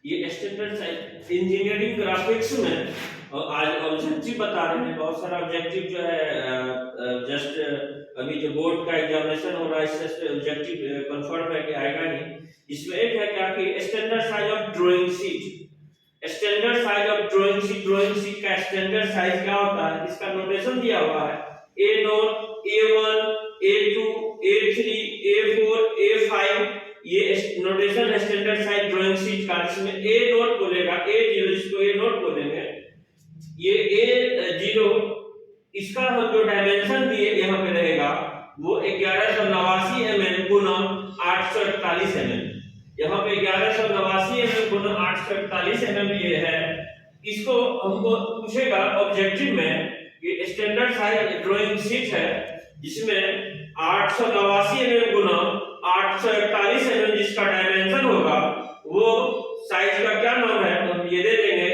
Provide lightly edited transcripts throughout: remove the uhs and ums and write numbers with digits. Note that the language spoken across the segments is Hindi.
ये स्टैंडर्ड साइज इंजीनियरिंग ग्राफिक्स में आज ऑब्जेक्टिव बता रहे हैं। बहुत सारा ऑब्जेक्टिव जो है जस्ट अभी जो बोर्ड का एग्जामिनेशन हो रहा है इससे ऑब्जेक्टिव कंफर्म है कि आएगा नहीं। इसमें एक है क्या कि standard size of drawing sheet. Standard size of drawing sheet का स्टैंडर्ड साइज क्या होता है, इसका नोटेशन दिया हुआ है A0, A1, A2, A3, A4, A5। ये notation standard size drawing sheet का। इसमें A0 बोलेगा, A0 जिसको A0 बोलेंगे, ये A0 इसका हम जो डायमेंशन दिए यहाँ पे रहेगा वो 1189 mm गुना 841 mm। यहाँ पे 1189 mm गुना 841 mm ये है। इसको हमको पूछेगा ऑब्जेक्टिव में कि स्टैंडर्ड साइज ड्राइंग शीट है जिसमें 889 mm गुना 841 mm जिसका डायमेंशन होगा वो साइज का क्या नाम है, तो हम ये दे देंगे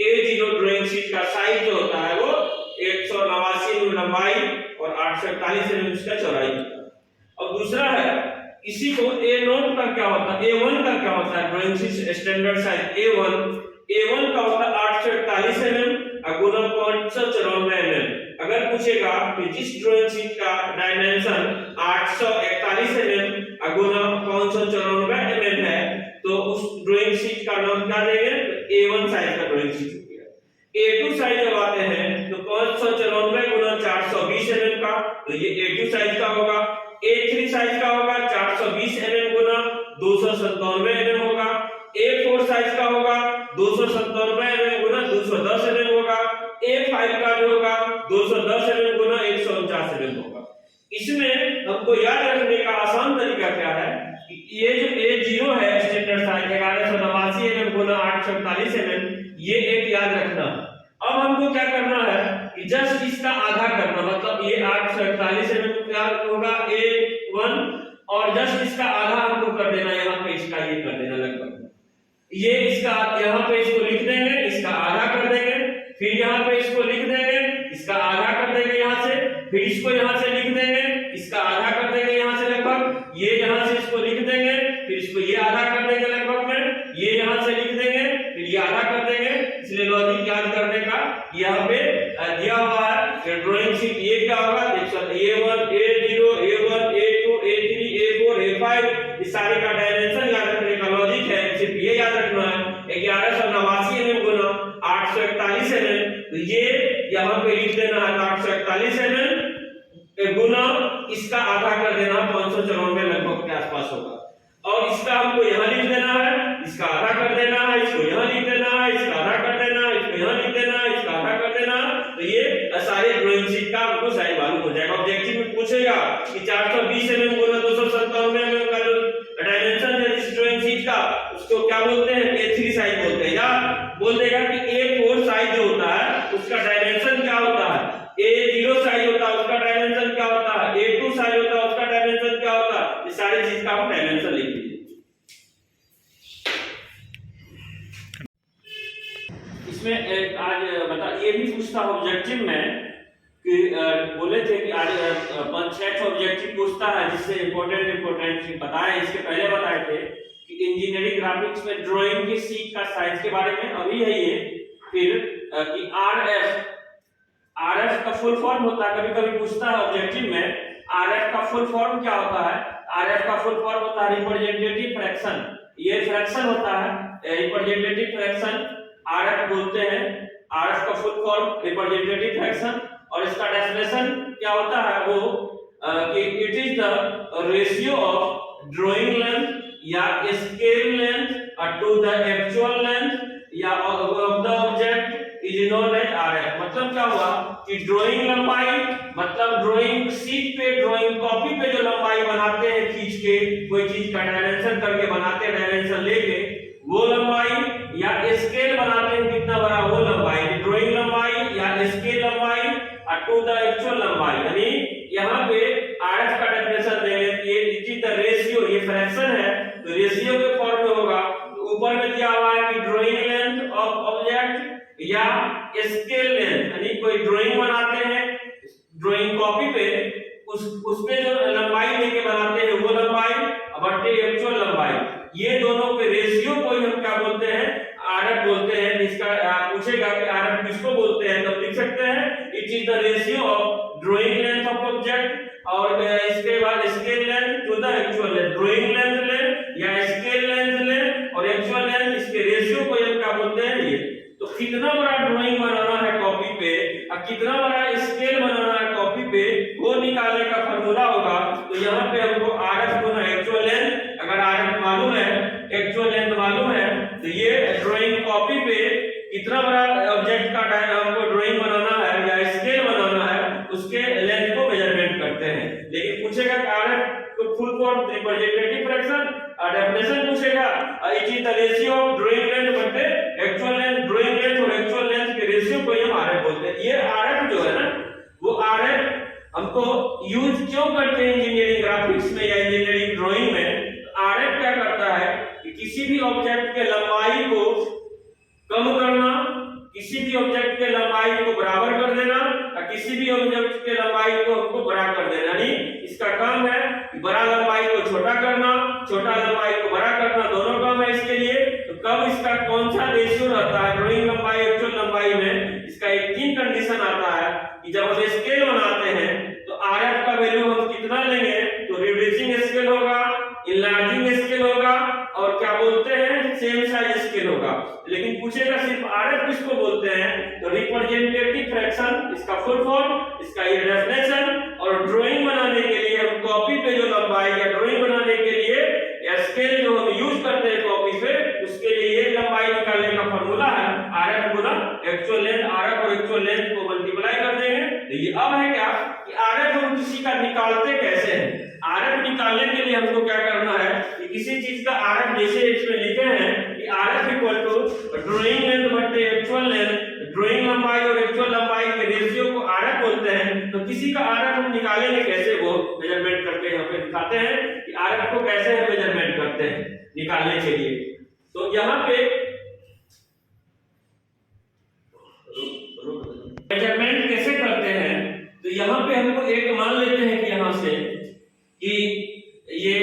A0 ड्राइंग शीट का साइज जो होता है वो 189 mm लंबाई और 841 mm इसका चौड़ाई होता है। अब दूसरा है इसी को A0 का क्या होता है, A1 का क्या होता है drawing sheet standard size A1 का होता है 841 mm गुना 594 mm। अगर पूछेगा कि जिस ड्राइंग शीट का डायमेंशन 841 mm गुना 594 mm है तो उस ड्राइंग शीट का नाम क्या देंगे, A1 साइज का ड्राइंग शीट हो गया। A2 साइज जब आते हैं तो 594 गुना 420 mm का, तो ये A2 साइज का होगा। A3 साइज का होगा 420 mm गुना 297 mm होगा। A4 साइज का होगा 297 mm गुना 210 mm होगा। A5 का जो होगा 210 mm गुना 149 mm होगा। इसमें हमको याद रखने का आसान तरीका क्या है कि ये जो A0 है स्टैंडर्ड साइज 1189 mm गुना 841 mm, ये एक याद रखना। अब हमको क्या करना है कि जस्ट इसका आधा करना, मतलब ये 841 mm क्या होगा A1 और जस्ट इसका आधा हमको कर देना, यहाँ पे इसका ये कर देना लगभग ये इसका, यहाँ पे इसको लिख देंगे, इसका आधा कर देंगे, फिर यहाँ पे इसको लिख देंगे, इसका आधा कर देंगे यहाँ से, फिर इसको यहाँ से लिख देंगे, इसका आधा कर देंगे यहाँ से लगभग, ये यहाँ से इसको लिख देंगे, फिर इसको ये आधा कर देंगे लगभग में, ये यहाँ से लिख देंगे, फिर ये आधा कर देंगे। इसलिए लॉजिक याद करने का यहाँ पे दिया हुआ है ड्राइंग शीट। ये क्या होगा देख सकते A1, A0, A1, A2, A3, A4, A5 इस सारे का डायमेंशन याद रखने का लॉजिक है। सिर्फ ये याद रखना है 1189 mm गुना 841 mm, तो ये यहाँ पे लिख देना है 841 mm गुना इसका आधा कर देना 594 लगभग के आसपास होगा। और इसका हमको यहाँ लिख देना है, इसका आधा कर देना है, इसको यहाँ लिख देना है, इसका आधा कर देना है, इसको यहाँ लिख देना है, इसका आधा कर देना है, तो ये सारे ड्राइंग शीट का हमको साइज मालूम हो जाएगा। ऑब्जेक्टिव में पूछेगा कि 420 mm गुना 297 mm का जो डायमेंशन है इस ड्राइंग शीट का उसको क्या बोलते हैं, A3 साइज बोलते हैं। या बोल देगा कि A4 साइज जो होता है उसका डायमेंशन क्या होता है, A0 साइज होता है उसका डायमेंशन क्या होता है, A2 साइज होता है उसका डायमेंशन क्या होता है, ये सारी चीज का हम डायमेंशन लिख दीजिए। इसमें आज बता ये भी पूछता ऑब्जेक्टिव में कि बोले थे कि आज 5-6 ऑब्जेक्टिव पूछता है जिससे इंपॉर्टेंट बताए। इसके पहले बताए थे कि इंजीनियरिंग ग्राफिक्स में ड्राइंग की शीट का साइज के बारे में अभी है ये। फिर कि RF का फुल फॉर्म होता है, कभी कभी पूछता है ऑब्जेक्टिव में RF का फुल फॉर्म क्या होता है। RF का फुल फॉर्म होता है रिप्रेजेंटेटिव फ्रैक्शन, ये फ्रैक्शन होता है रिप्रेजेंटेटिव फ्रैक्शन RF बोलते हैं। RF का फुल फॉर्म रिप्रेजेंटेटिव फ्रैक्शन और इसका डेफिनेशन क्या होता है वो कि it is the ratio of drawing length या scale length to the actual length या of the object is known as RF। मतलब क्या हुआ कि ड्राइंग लंबाई, मतलब ड्राइंग शीट पे ड्राइंग कॉपी पे जो लंबाई बनाते हैं खींच के, कोई चीज का डायमेंशन करके बनाते हैं डायमेंशन लेके, वो लंबाई या स्केल बनाते हैं कितना बड़ा वो लंबाई, ड्राइंग लंबाई या स्केल लंबाई टू द एक्चुअल लंबाई। यानी यहाँ पे RF का डेफिनेशन देंगे ये इट इज द रेशियो, ये फ्रैक्शन है तो रेशियो के फॉर्म में होगा। तो ऊपर में दिया हुआ है कि ड्राइंग लेंथ ऑफ ऑब्जेक्ट या स्केल लेंथ, यानी कोई ड्राइंग बनाते हैं ड्राइंग कॉपी पे उस पे जो लंबाई लेके बनाते हैं वो लंबाई बटे एक्चुअल लंबाई। ये दोनों के रेशियो को ही हम क्या बोलते हैं, आरएफ बोलते हैं। इसका पूछेगा कि आरएफ किसको बोलते हैं, तो लिख सकते हैं it is the ratio of drawing length of object, और इसके बाद scale length to the actual length. Drawing length लें या स्केल लेंथ लें और एक्चुअल लेंथ, इसके रेशियो को हम क्या बोलते हैं, ये। तो कितना बड़ा ड्राइंग बनाना है कॉपी पे और कितना बड़ा स्केल बनाना है कॉपी पे, वो निकालने का फार्मूला होगा। तो यहाँ पे हमको आरएफ गुना एक्चुअल लेंथ, अगर आरएफ मालूम है, एक्चुअल लेंथ मालूम है, तो ये ड्राइंग कॉपी पे कितना बड़ा ऑब्जेक्ट का हमको ड्राइंग बनाना है या स्केल बनाना है, उसके लेंथ को मेजरमेंट करते हैं। लेकिन पूछेगा कि आरएफ को फुल फॉर्म रिप्रेजेंटेटिव फ्रैक्शन और डेफिनेशन पूछेगा, it is the ratio of drawing length बटे एक्चुअल लेंथ। ड्राइंग लेंथ और एक्चुअल लेंथ के रेशियो को हम आरएफ बोलते हैं। ये आरएफ जो है ना, वो आरएफ हमको यूज क्यों करते हैं इंजीनियरिंग ग्राफिक्स में या इंजीनियरिंग ड्राइंग में। आरएफ क्या करता है कि किसी भी ऑब्जेक्ट के लंबाई को कम करना, किसी भी ऑब्जेक्ट के लंबाई को बराबर कर देना और किसी भी ऑब्जेक्ट के लंबाई को हमको बड़ा कर देना। यानी इसका काम है कि बड़ा लंबाई को छोटा करना, छोटा लंबाई को बड़ा करना, दोनों काम है इसके लिए। तो कब इसका कौन सा रेशियो रहता है ड्राइंग लंबाई एक्चुअल लंबाई में, इसका एक तीन कंडीशन आता है कि जब हम स्केल बनाते हैं तो आरएफ का वैल्यू हम कितना लेंगे, तो रिड्यूसिंग स्केल होगा, इनलार्जिंग स्केल होगा और क्या बोलते हैं, सेम साइज स्केल होगा। लेकिन पूछेगा सिर्फ आरएफ किसको बोलते हैं, तो रिप्रेजेंटेटिव फ्रैक्शन, इसका फुल फॉर्म, इसका ये डेफिनेशन। और ड्राइंग बनाने के लिए हम कॉपी पे जो लंबाई या ड्राइंग बनाने के लिए या स्केल जो हम यूज करते हैं कॉपी पे, उसके लिए ये लंबाई निकालने का फार्मूला है आरएफ गुना एक्चुअल लेंथ। आरएफ और एक्चुअल लेंथ को मल्टीप्लाई कर देंगे। तो ये अब है क्या कि आरएफ हम किसी का निकालते कैसे हैं। आरएफ निकालने के लिए हमको क्या करना है कि किसी चीज का आरएफ, जैसे इसमें लिखे हैं कि RF equal to drawing length बटे एक्चुअल लेंथ, ड्राइंग लंबाई और एक्चुअल लंबाई के रेशियो को आरएफ बोलते हैं। तो किसी का आरएफ हम निकालेंगे कैसे, वो मेजरमेंट करके यहाँ पे दिखाते हैं कि आरएफ को कैसे हम मेजरमेंट करते हैं निकालने के लिए। तो यहाँ पे मेजरमेंट कैसे करते हैं, तो यहाँ पे हमको एक मान लेते हैं कि यहाँ से कि ये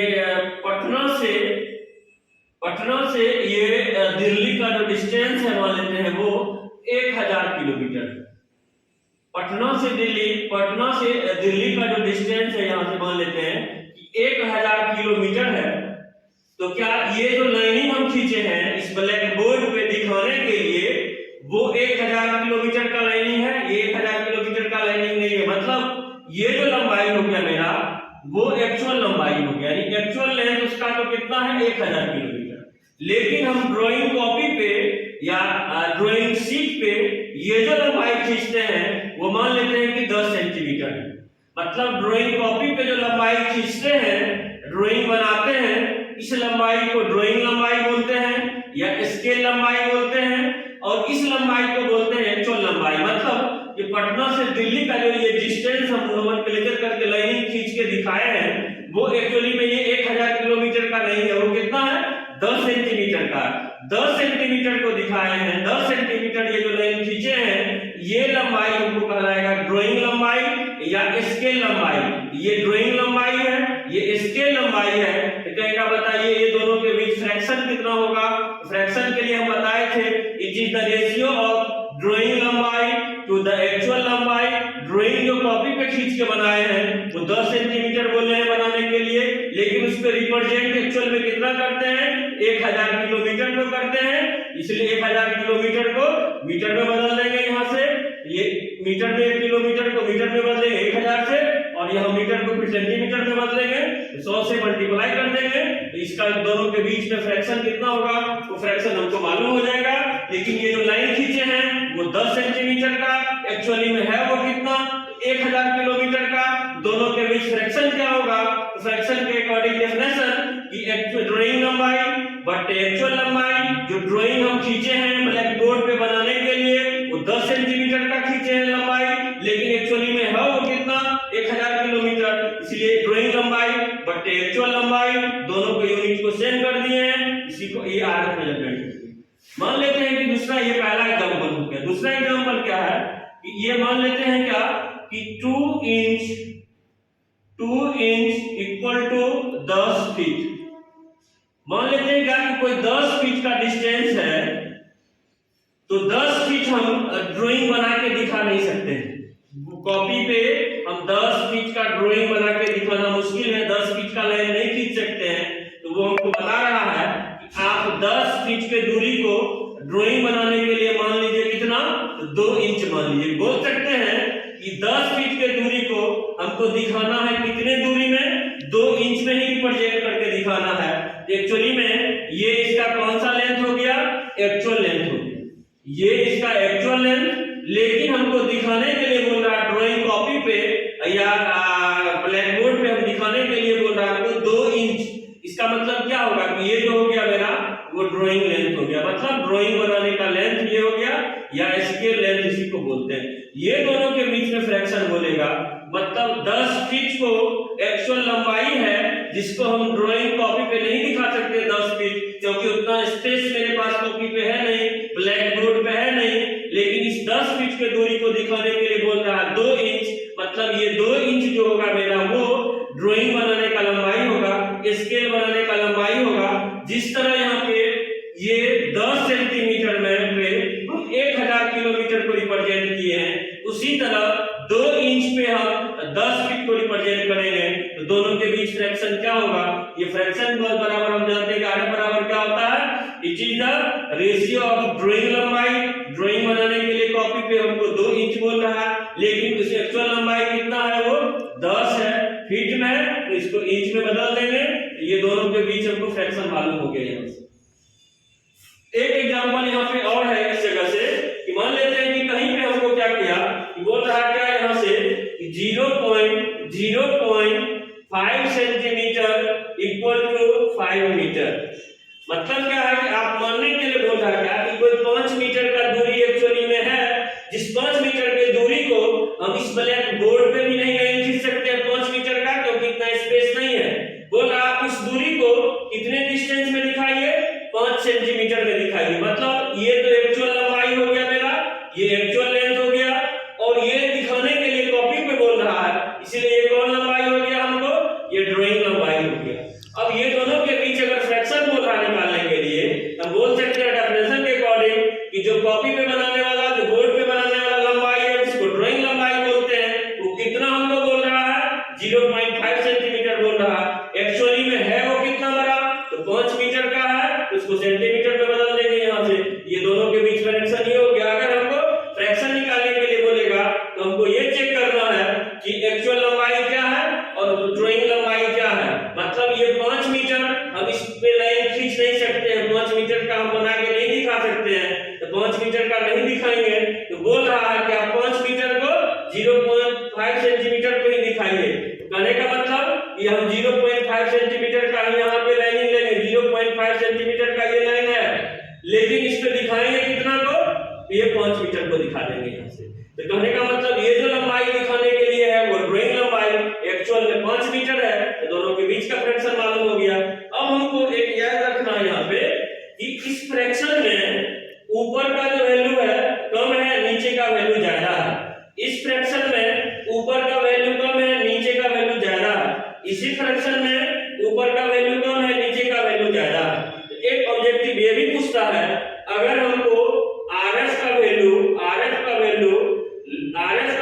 पटना से ये दिल्ली का जो डिस्टेंस है मान लेते हैं वो 1000 किलोमीटर। पटना से दिल्ली का जो डिस्टेंस है यहाँ से मान लेते हैं कि 1000 किलोमीटर है। तो क्या ये जो लाइनिंग हम खींचे हैं इस ब्लैक बोर्ड पे दिखाने के लिए, वो 1000 किलोमीटर का लाइनिंग है, ये 1000 किलोमीटर का लाइनिंग नहीं है। मतलब ये जो लंबाई हो गया मेरा, वो एक्चुअल लंबाई हो गया, यानी एक्चुअल लेंथ उसका तो कितना है 1000 किलोमीटर। लेकिन हम ड्राइंग कॉपी पे या ड्राइंग शीट पे ये जो लंबाई खींचते हैं वो मान लेते हैं कि 10 सेंटीमीटर है। मतलब ड्राइंग कॉपी पे जो लंबाई खींचते हैं, ड्राइंग बनाते हैं, इस लंबाई को ड्राइंग लंबाई बोलते हैं या स्केल लंबाई बोलते हैं, और इस लंबाई को बोलते हैं एक्चुअल लंबाई। मतलब ये पटना से दिल्ली का जो ये डिस्टेंस हम नोमेनक्लेचर करके लाइनिंग खींच के दिखाए हैं, वो एक्चुअली में ये 1000 किलोमीटर का नहीं है, वो कितना है 10 सेंटीमीटर का। 10 सेंटीमीटर को दिखाए हैं, 10 सेंटीमीटर ये जो लाइन खींचे हैं, ये लंबाई हमको कहलाएगा ड्राइंग लंबाई या स्केल लंबाई। ये ड्राइंग लंबाई है, ये स्केल लंबाई है। तो कहेगा बताइए ये दोनों के बीच फ्रैक्शन कितना होगा। फ्रैक्शन के लिए हम बताए थे it is the ratio of drawing लंबाई टू द एक्चुअल लंबाई। ड्राइंग जो कॉपी पे खींच के बनाए हैं वो 10 सेंटीमीटर बोले हैं बनाने के लिए, लेकिन उसको रिप्रेजेंट एक्चुअल में कितना करते हैं, 1000 किलोमीटर को करते हैं। इसलिए 1000 किलोमीटर को मीटर में बदल देंगे, यहाँ से ये मीटर में किलोमीटर को मीटर में बदलेंगे 1000 से, और यहाँ मीटर को फिर सेंटीमीटर में बदलेंगे, 100 से मल्टीप्लाई कर देंगे। तो इसका दोनों के बीच में फ्रैक्शन कितना होगा, वो फ्रैक्शन हमको मालूम हो जाएगा। लेकिन ये जो लाइन खींचे हैं वो 10 सेंटीमीटर का, एक्चुअली में है वो कितना 1000 किलोमीटर का। दोनों के बीच फ्रैक्शन क्या होगा, फ्रैक्शन के अकॉर्डिंग डेफिनेशन कि एक्चुअल ड्राइंग लंबाई बट एक्चुअल लंबाई। जो ड्राइंग हम खींचे हैं ब्लैक बोर्ड पे बनाने के लिए वो 10 सेंटीमीटर का खींचे हैं लंबाई, लेकिन एक्चुअली में है वो कितना 1000 किलोमीटर। इसलिए ड्राइंग लंबाई बट एक्चुअल लंबाई दोनों के यूनिट को सेम कर दिए हैं, इसी को ये आरएफ मेजरमेंट करते हैं। मान लेते हैं कि दूसरा, ये पहला एग्जांपल हो गया। दूसरा एग्जांपल क्या है कि ये मान लेते हैं क्या कि 2 इंच इक्वल टू 10 फीट। मान लेते हैं कि कोई 10 फीट का डिस्टेंस है, तो 10 फीट हम ड्राइंग बना के दिखा नहीं सकते हैं। कॉपी पे हम 10 फीट का ड्राइंग बना के दिखाना मुश्किल है, 10 फीट का लाइन नहीं खींच सकते हैं। तो वो हमको बता रहा है कि आप 10 फीट के दूरी को ड्राइंग बनाने के लिए मान लीजिए कितना, तो 2 इंच मान लीजिए। बोल सकते हैं कि 10 फीट के दूरी को हमको दिखाना है कितने दूरी में, 2 इंच में ही प्रोजेक्ट करके दिखाना है। एक्चुअली में ये इसका कौन सा लेंथ हो गया, एक्चुअल लेंथ हो गया, ये इसका एक्चुअल लेंथ। लेकिन हमको दिखाने के लिए बोल रहा है ड्राइंग कॉपी पे या ब्लैक बोर्ड पे हम दिखाने के लिए बोल रहा है हमको 2 इंच। इसका मतलब क्या होगा कि ये जो हो गया मेरा वो ड्राइंग लेंथ हो गया, मतलब ड्राइंग बनाने का लेंथ ये हो गया, या स्केल लेंथ इसी को बोलते हैं। ये दोनों के बीच में फ्रैक्शन बोलेगा, मतलब 10 फीट को एक्चुअल लंबाई है जिसको हम ड्राइंग कॉपी पे नहीं दिखा सकते 10 फीट, क्योंकि उतना स्पेस मेरे पास कॉपी पे है नहीं, ब्लैक बोर्ड पे है नहीं। लेकिन इस 10 फीट के दूरी को दिखाने के लिए बोल रहा है 2 इंच, मतलब ये 2 इंच जो होगा मेरा वो ड्राइंग बनाने का लंबाई होगा, स्केल बनाने का लंबाई होगा। जिस तरह यहाँ पे ये 10 सेंटीमीटर में पे हम 1000 किलोमीटर को रिप्रेजेंट किए हैं, उसी तरह 2 इंच पे हम 10 फीट को रिप्रेजेंट करेंगे। तो दोनों के बीच फ्रैक्शन क्या होगा, ये फ्रैक्शन बहुत बराबर हम जानते हैं कि आर बराबर क्या होता है, it is the ratio of drawing लंबाई। ड्राइंग बनाने के लिए कॉपी पे हमको 2 इंच बोल रहा है, लेकिन उस एक्चुअल लंबाई कितना है, वो 10 है फीट में, तो इसको इंच में बदल देंगे। ये दोनों के बीच हमको फ्रैक्शन मालूम हो गया। यहाँ से एक एग्जांपल यहाँ पे और है इस जगह से कि मान लेते हैं कि कहीं पे हमको क्या किया कि बोल रहा है क्या यहाँ से 0.05 सेंटीमीटर इक्वल टू 5 मीटर। मतलब क्या है कि आप मानने के लिए बोल रहा है क्या कि कोई 5 मीटर का दूरी एक्चुअली में है, जिस 5 मीटर के दूरी को हम इस ब्लैक बोर्ड पे भी नहीं खींच सकते 5 मीटर का, क्योंकि इतना स्पेस नहीं है। बोल रहा आप उस दूरी को कितने डिस्टेंस में दिखाइए, 5 सेंटीमीटर में दिखाइए। मतलब ये तो एक्चुअल लंबाई हो गया मेरा, ये एक्चुअल लेंथ हो गया, और ये दिखाने के लिए कॉपी पे बोल रहा है, इसलिए ये कौन लंबाई हो गया हमको, ये ड्राइंग लंबाई हो गया। अब ये दोनों के बीच अगर फ्रैक्शन बोल रहा है निकालने के लिए, हम बोल सकते हैं डेफिनेशन के अकॉर्डिंग कि जो कॉपी पे बनाने वाला, जो बोर्ड पे बनाने वाला लंबाई है, जिसको ड्राइंग लंबाई बोलते हैं, वो कितना हमको बोल रहा है, 0.5 सेंटीमीटर बोल रहा है। एक्चुअली में है वो कितना बड़ा, तो 5 मीटर का है, तो उसको सेंटीमीटर में बदल देंगे यहाँ से। ये दोनों के बीच फ्रैक्शन ये हो गया। अगर हमको फ्रैक्शन निकालने के लिए बोलेगा तो हमको ये चेक करना है कि एक्चुअल लंबाई क्या है और ड्राइंग लंबाई क्या है। मतलब ये 5 मीटर हम इस पे लाइन खींच नहीं सकते हैं, 5 मीटर का हम बना के नहीं दिखा सकते हैं, तो 5 मीटर का नहीं दिखाएंगे। तो बोल रहा है कि आप 5 मीटर को 0.5 सेंटीमीटर पे ही दिखाइए। कहने का मतलब ये हम 0.5 सेंटीमीटर का यहाँ पे लाइनिंग लेंगे, 0.5 सेंटीमीटर का ये लाइन है, लेकिन इस पे दिखाएंगे कितना को, ये 5 मीटर को दिखा देंगे यहाँ से। तो कहने का मतलब ये जो लंबाई दिखाने के लिए है वो ड्राइंग लंबाई, एक्चुअल में 5 मीटर है, तो दोनों के बीच का फ्रैक्शन मालूम हो गया। अब हमको एक याद रखना है यहाँ पे कि इस फ्रैक्शन में ऊपर का जो वैल्यू है कम है, नीचे का वैल्यू ज्यादा है। इस फ्रैक्शन में ऊपर का वैल्यू कम है, नीचे का वैल्यू ज्यादा है। इसी फ्रैक्शन में ऊपर का वैल्यू कम है, नीचे का वैल्यू ज्यादा है। तो एक ऑब्जेक्टिव ये भी पूछता है, अगर हमको RF का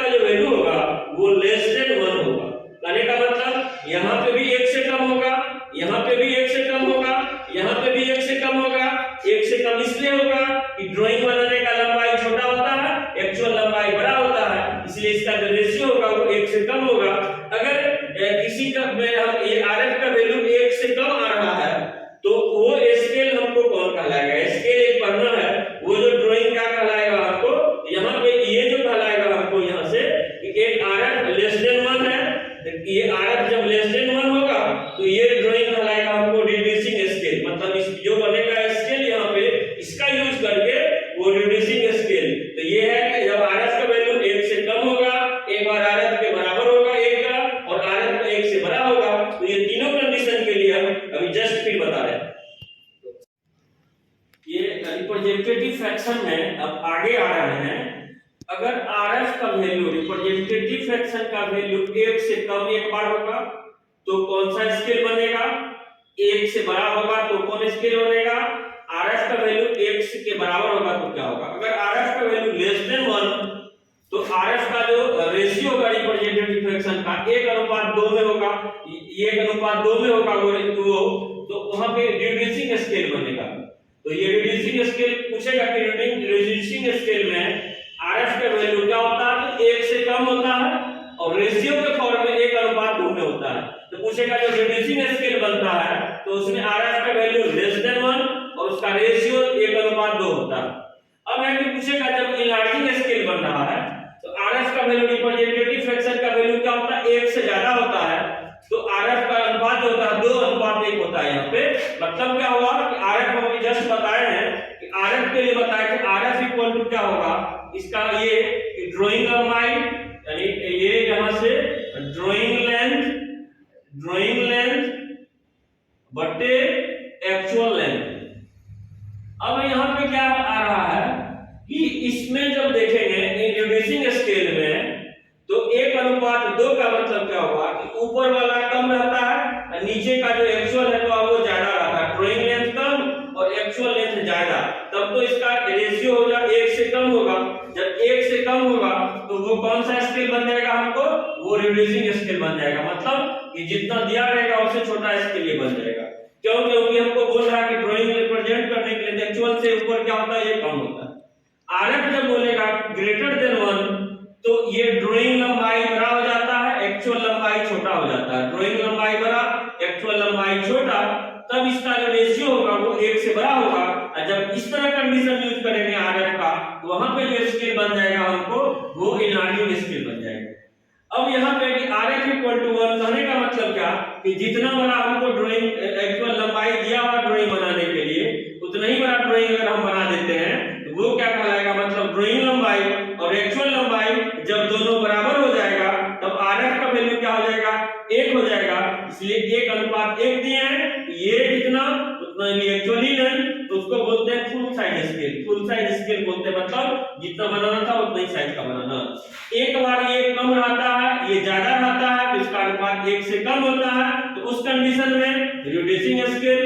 जो वैल्यू होगा वो लेस देन 1 होगा। कहने का मतलब यहाँ पे भी 1 से कम होगा, यहाँ पे भी 1 से कम होगा, यहाँ पे भी 1 से कम होगा। 1 से कम इसलिए होगा कि ड्राइंग बनाने का लंबाई छोटा होता है, एक्चुअल लंबाई बड़ा होता है, इसलिए इसका जो रेशियो होगा वो 1 से कम होगा। अगर किसी का हम ये RF का वैल्यू 1 से कम आ रहा है तो वो स्केल हमको कौन कहलाएगा, स्केल एक पढ़ना है, वो जो ड्राइंग क्या कहलाएगा हमको, यहाँ पे ये जो कहलाएगा हमको यहाँ से कि एक RF लेस देन 1 है, ये RF जब लेस देन 1 होगा तो ये ड्राइंग कहलाएगा हमको रिड्यूसिंग स्केल। मतलब इस जो बनेगा स्केल यहाँ पे इसका यूज करके वो रिड्यूसिंग स्केल। तो ये है कि जब RF का वैल्यू 1 से कम होगा, एक बार RF के बराबर होगा 1 का, और RF का 1 से बड़ा होगा, तो ये तीनों कंडीशन के लिए हम अभी जस्ट फिर बता रहे हैं। ये रिप्रेजेंटेटिव फ्रैक्शन में अब आगे आ रहे हैं। अगर RF का वैल्यू, रिप्रेजेंटेटिव फ्रैक्शन का वैल्यू 1 से कम एक बार होगा तो कौन सा स्केल बनेगा, 1 से बड़ा होगा तो कौन स्केल बनेगा, RF का वैल्यू 1 के बराबर होगा तो क्या होगा, अगर RF का वैल्यू लेस देन 1 तो RF का जो रेशियो होगा रिप्रेजेंटेटिव फ्रैक्शन का 1:2 में होगा, 1:2 में होगा वो, तो वहां पे रिड्यूसिंग स्केल बनेगा। तो ये रिड्यूसिंग स्केल पूछेगा कि रिड्यूसिंग स्केल में RF का वैल्यू क्या होता है, तो 1 से कम होता है और रेशियो के फॉर्म में 1:2 में होता है। तो पूछेगा जो रिड्यूसिंग स्केल बनता है तो उसमें RF का वैल्यू लेस देन 1 और उसका रेशियो 1:2 होता है। अब हमें पूछेगा जब इनलार्जिंग स्केल बन रहा है तो RF का वैल्यू रिप्रेजेंटेटिव फ्रैक्शन का वैल्यू क्या होता है, 1 से ज्यादा होता है, तो RF का अनुपात जो होता है 2:1 होता है। यहाँ पे मतलब क्या हुआ कि RF हम अभी जस्ट बताए हैं कि RF के लिए बताया कि RF इक्वल टू क्या होगा, इसका ये ड्राइंग लंबाई यानी ये यहां से ड्राइंग लेंथ बटे एक्चुअल लेंथ। अब यहाँ पे क्या आ रहा है कि इसमें जब देखेंगे रिड्यूसिंग स्केल में तो 1:2 का मतलब क्या होगा कि ऊपर वाला कम रहता है और नीचे का जो एक्चुअल है तो वो ज्यादा रहता है, ड्राइंग लेंथ कम और एक्चुअल लेंथ ज्यादा, तब तो इसका रेशियो होगा 1 से कम होगा। जब 1 से कम होगा तो वो कौन सा स्केल बन जाएगा हमको, वो रिड्यूसिंग स्केल बन जाएगा, मतलब कि जितना दिया रहेगा उससे छोटा स्केल ये बन जाएगा। क्यों, क्योंकि हमको बोल रहा है कि ड्राइंग रिप्रेजेंट करने के लिए एक्चुअल से ऊपर क्या होता है, ये कम होता है। RF जब बोलेगा ग्रेटर देन 1 तो ये ड्राइंग लंबाई बड़ा हो जाता है, एक्चुअल लंबाई छोटा हो जाता है, ड्राइंग लंबाई बड़ा एक्चुअल लंबाई छोटा, तब इसका जो रेशियो होगा वो 1 से बड़ा होगा। और जब इस तरह कंडीशन यूज करेंगे RF का तो वहां पे जो स्केल बन जाएगा हमको वो इनलार्जिंग स्केल बन जाएगा। अब यहाँ पे कि RF इक्वल टू 1 कहने का मतलब क्या कि जितना बड़ा हमको ड्राइंग एक्चुअल लंबाई दिया हुआ ड्राइंग बनाने के लिए उतना ही बड़ा ड्राइंग अगर हम बना देते हैं तो वो क्या कहलाएगा, मतलब ड्राइंग लंबाई और एक्चुअल लंबाई जब दोनों बराबर हो जाएगा तब RF का वैल्यू क्या हो जाएगा, 1 हो जाएगा। इसलिए 1:1 दिए हैं, ये जितना उतना ही एक्चुअली लेंथ, तो उसको बोलते हैं full size scale. Full size scale बोलते हैं मतलब जितना बनाना था उतना ही साइज का बनाना। एक बार ये कम रहता है, ये ज्यादा रहता है तो इसका अनुपात 1 से कम होता है, तो उस कंडीशन में रिड्यूसिंग स्केल,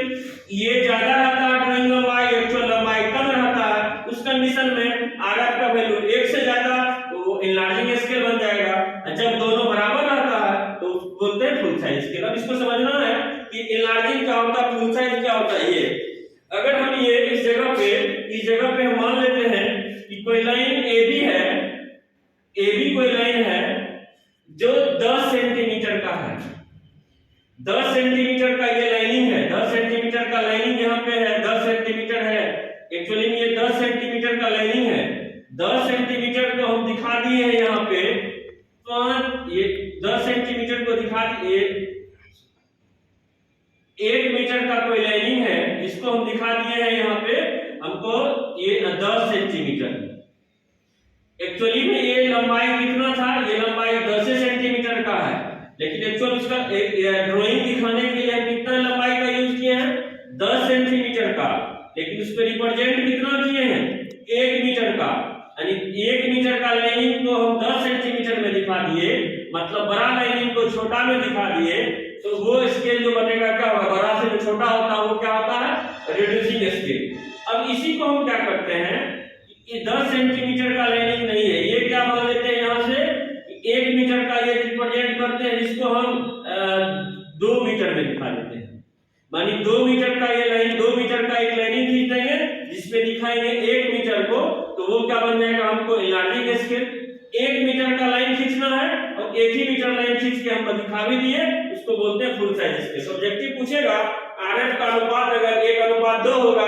ये ज्यादा रहता है ड्राइंग लंबाई, एक्चुअल लंबाई कम रहता है, उस कंडीशन में RF का वैल्यू 1 से ज्यादा तो वो इनलार्जिंग स्केल बन जाएगा। जब दोनों बराबर रहता है तो बोलते हैं फुल साइज स्केल। अब इसको समझना है कि इनलार्जिंग क्या होता है, फुल साइज क्या होता है। ये अगर हम ये इस जगह पे हम मान लेते हैं कि कोई लाइन AB है, AB कोई लाइन है जो 10 सेंटीमीटर का है, 10 सेंटीमीटर का ये लाइनिंग है, 10 सेंटीमीटर का लाइनिंग यहाँ पे है, 10 सेंटीमीटर है, एक्चुअली में ये 10 सेंटीमीटर का लाइनिंग है। 10 सेंटीमीटर को हम दिखा दिए हैं यहाँ पे, तो ये 10 सेंटीमीटर को दिखा दिए, 1 मीटर का कोई लाइनिंग है जिसको हम दिखा दिए हैं यहाँ पे हमको ये 10 सेंटीमीटर। एक्चुअली में ये लंबाई कितना था, ये लंबाई 10 सेंटीमीटर का है, लेकिन एक्चुअल उसका ड्राइंग दिखाने के लिए हम कितना लंबाई का यूज किए हैं, 10 सेंटीमीटर का, लेकिन उस पे रिप्रेजेंट कितना किए हैं, 1 मीटर का। यानी 1 मीटर का लाइनिंग को हम 10 सेंटीमीटर में दिखा दिए, मतलब बड़ा लाइनिंग को छोटा में दिखा दिए, तो वो स्केल जो बनेगा क्या होगा, बड़ा से जो छोटा होता है वो क्या होता है, रिड्यूसिंग स्केल। अब इसी को हम क्या करते हैं, ये 10 सेंटीमीटर का लाइनिंग नहीं है, ये क्या मान लेते हैं यहाँ से 1 मीटर का ये रिप्रेजेंट करते हैं, जिसको हम 2 मीटर में दिखा देते हैं। मानी 2 मीटर का ये लाइन, 2 मीटर का एक लाइनिंग खींच देंगे जिसपे दिखाएंगे 1 मीटर को, तो वो क्या बन जाएगा, हमको इनलार्जिंग स्केल। 1 मीटर का लाइन खींचना है और 1 ही मीटर लाइन खींच के हमको दिखा भी दिए, उसको बोलते हैं फुल साइज स्केल। ऑब्जेक्टिव पूछेगा RF का अनुपात अगर 1:2 होगा